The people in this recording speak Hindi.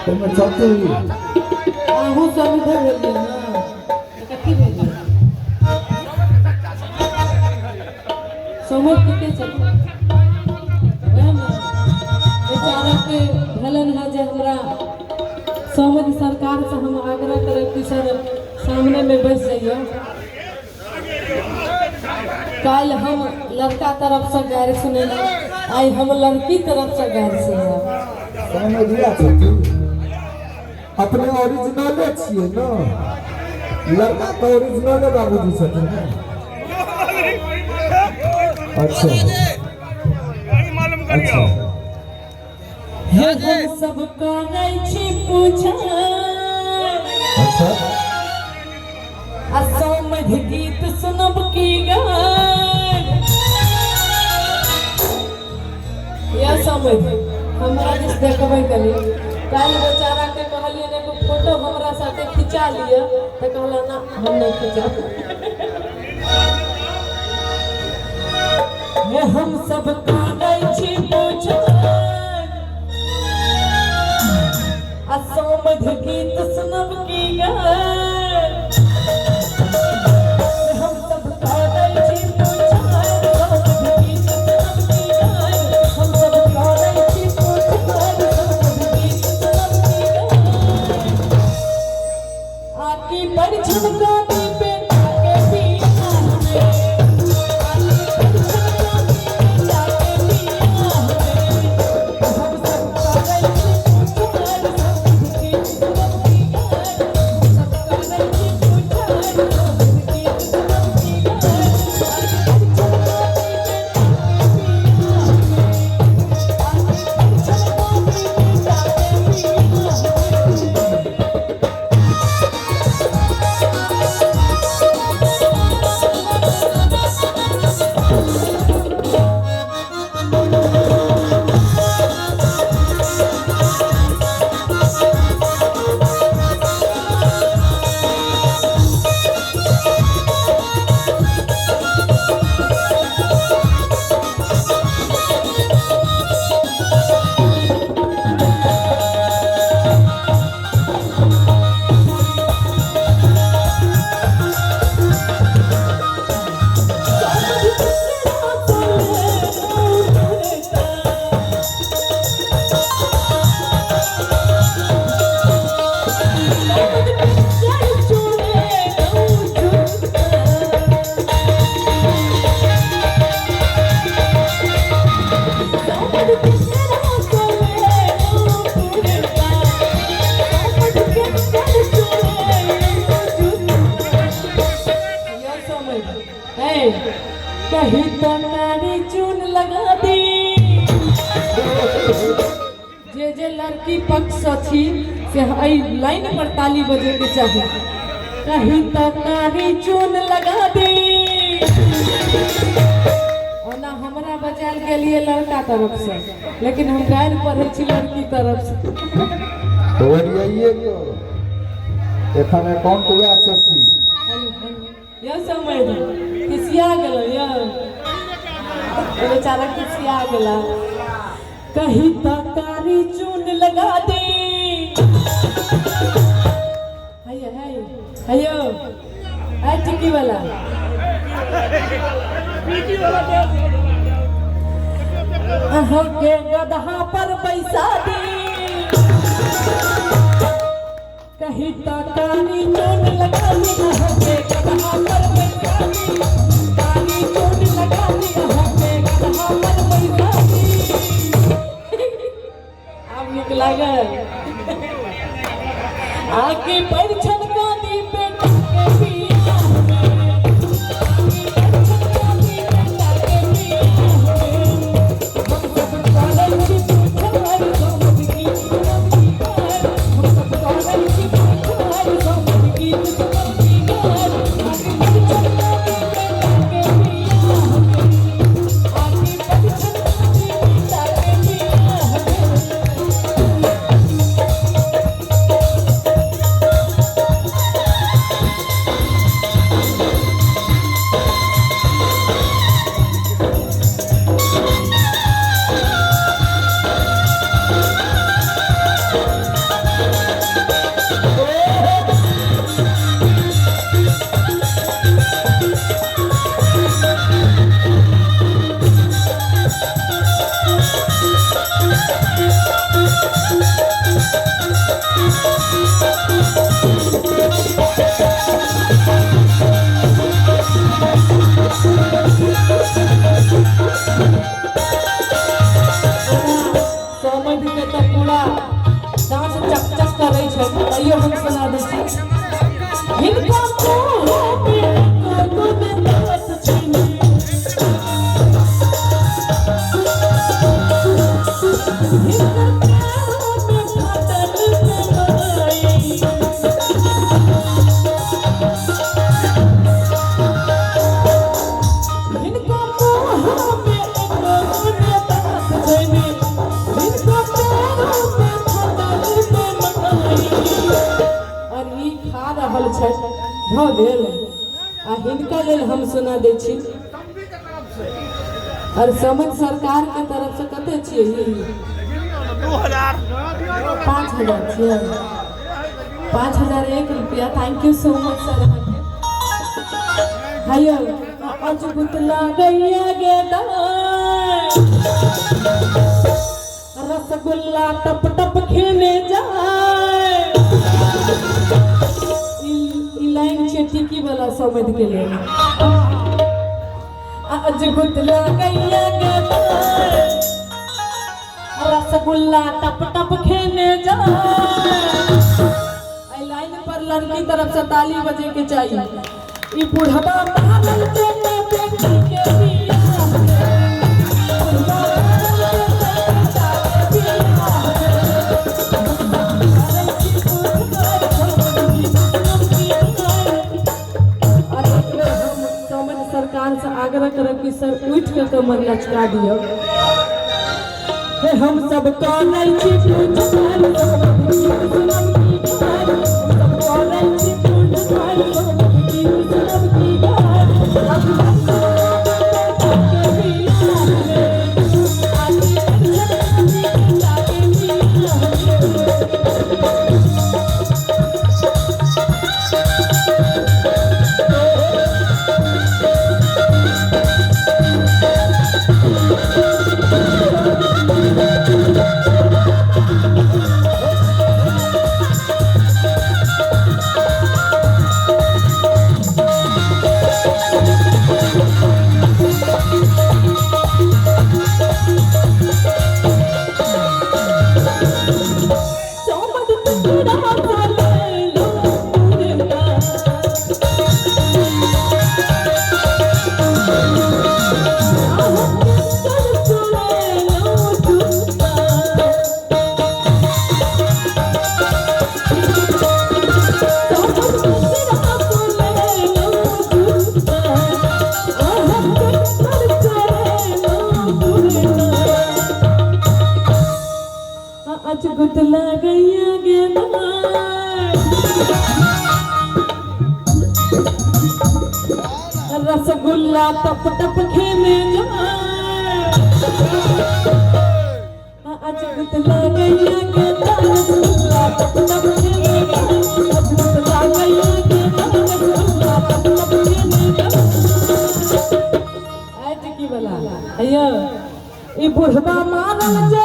मैं चाहती हूँ आहू सब इधर भेज दिया ना इकट्ठी भेज दिया समझ के चल बेचारा के भलन है जे हमरा समझ सरकार से हम आग्रह करे कि सर सामने में बैठ जाइए कल हम लड़का तरफ से गाड़ी सुने आई हम लड़की तरफ से गाड़ी सुने समझ लिया चाहती अपने ओरिजिनल छिए ना लड़का तो ओरिजिनल है बाबूजी छथिन ना अच्छा अच्छा हे हम सब करै छी पूछा अच्छा असमझ गीत सुनब की गान या समझ हमरा जिस देखबै कली काल बेचारा के कहलिए ने फोटो हमरा साथे खिंचा लिए तो कहला ना हम नहीं खिंचा हे हम सब करै छी पूछा असमझ गीत सुनब की गान हम सब करै छी पूछा असमझ गीत सुनब की गान हम सब करै छी पूछा असमझ गीत सुनब की गान आकी परिछन का दीपे आके पिया हमें कहीं तो नारी चून लगा दी जे लड़की पक्ष थी से आई लाइन पर ताली बजे के चाहिए कहीं तो नारी चून लगा दी और ना हमरा बजाल के लिए लड़का तरफ से लेकिन हम गाय पढ़े छी लड़की तरफ से तो ये क्यों एखन अकाउंट हुआ छथि ये समय किसिया गेल ये बेचारा किसिया गेला कहीं तकारी चून लगा दे हैयो हैयो आई टिकी वाला के गदहा पर पैसा दी कहीं तकारी चून लगा दी के गदहा पर पैसा दी तारी चून लगा दी के गदहा पर पैसा दी अब निक लागल आके परिछन का दी बेटा के पिया हमें आके परिछन का दी बेटा के पिया हमें हम सब काले छी पूछार समझ की सुनती गार हम सब काले छी पूछार समझ की सुनती गार आके परिछन का दी बेटा के पिया हमें आके परिछन का दी बेटा के पिया हमें हम सुना देती इनका मोह पे को बात छीने भ गेल आ हिनका लेल हम सुना दै छी और समझ सरकार के तरफ से कते छिए 5000 छिए 5001 रुपया thank you so much sir हायो आज गुतला गैया गे रसगुल्ला टप टप खेने जाए लाइन टिकी वाला समझ के लिए आज गुतला गैया गे रसगुल्ला टप टप खेने जा लाइन पर लड़की तरफ से ताली बजे के चाहिए ई बुढ़वा पागल बेटी के बिया से आग्रह करब कि सर उठ के कमर लचका दियो हम सब करै छी पूछ गुतला गैया गे रसगुल्ला टप टप खेने जाए आज गुतला गैया गे रसगुल्ला टप टप खेने जाए आज गुतला गैया गे रसगुल्ला टप टप खेने जाए आज की वाला अयो ई बुढ़वा मारल जे